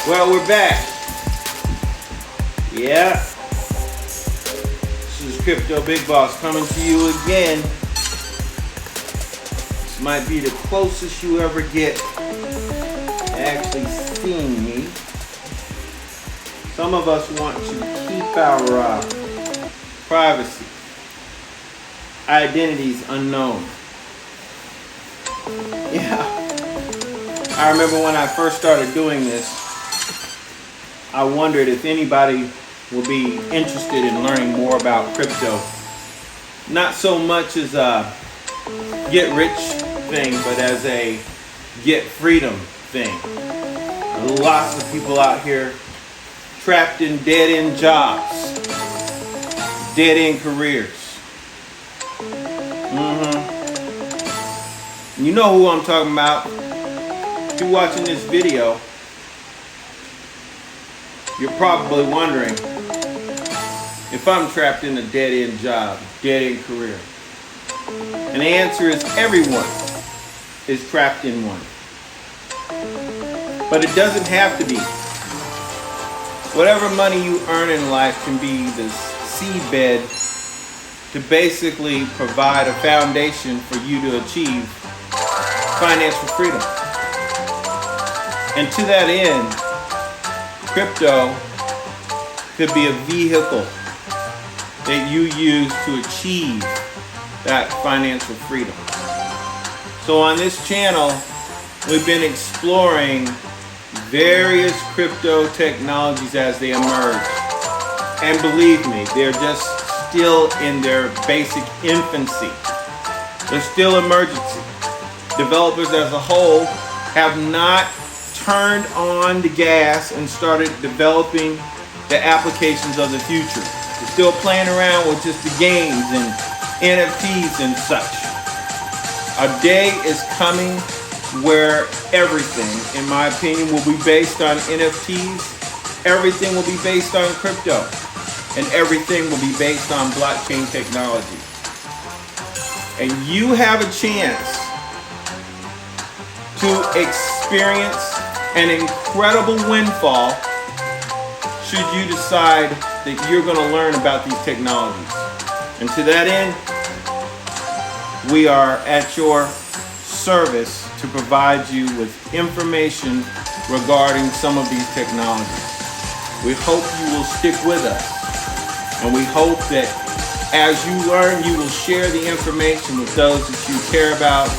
Well, we're back. Yeah. This is Crypto Big Boss coming to you again. This might be the closest you ever get to actually seeing me. Some of us want to keep our privacy, identities unknown. Yeah. I remember when I first started doing this, I wondered if anybody would be interested in learning more about crypto. Not so much as a get rich thing, but as a get freedom thing. Lots of people out here trapped in dead-end jobs, dead-end careers. You know who I'm talking about. If you're watching this video, you're probably wondering if I'm trapped in a dead-end job, dead-end career. And the answer is everyone is trapped in one. But it doesn't have to be. Whatever money you earn in life can be the seedbed to basically provide a foundation for you to achieve financial freedom. And to that end, crypto could be a vehicle that you use to achieve that financial freedom. So on this channel, we've been exploring various crypto technologies as they emerge. And believe me, they're just still in their basic infancy. They're still emergency. Developers as a whole have not turned on the gas and started developing the applications of the future. They're still playing around with just the games and NFTs and such. A day is coming where everything, in my opinion, will be based on NFTs. Everything will be based on crypto. And everything will be based on blockchain technology. And you have a chance to experience an incredible windfall should you decide that you're going to learn about these technologies. And to that end, we are at your service to provide you with information regarding some of these technologies. We hope you will stick with us. And we hope that as you learn, you will share the information with those that you care about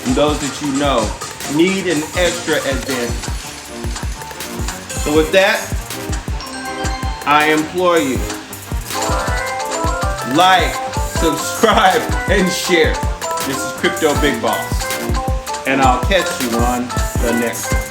and those that you know need an extra advantage. So with that, I implore you, like, subscribe, and share. This is Crypto Big Boss, and I'll catch you on the next one.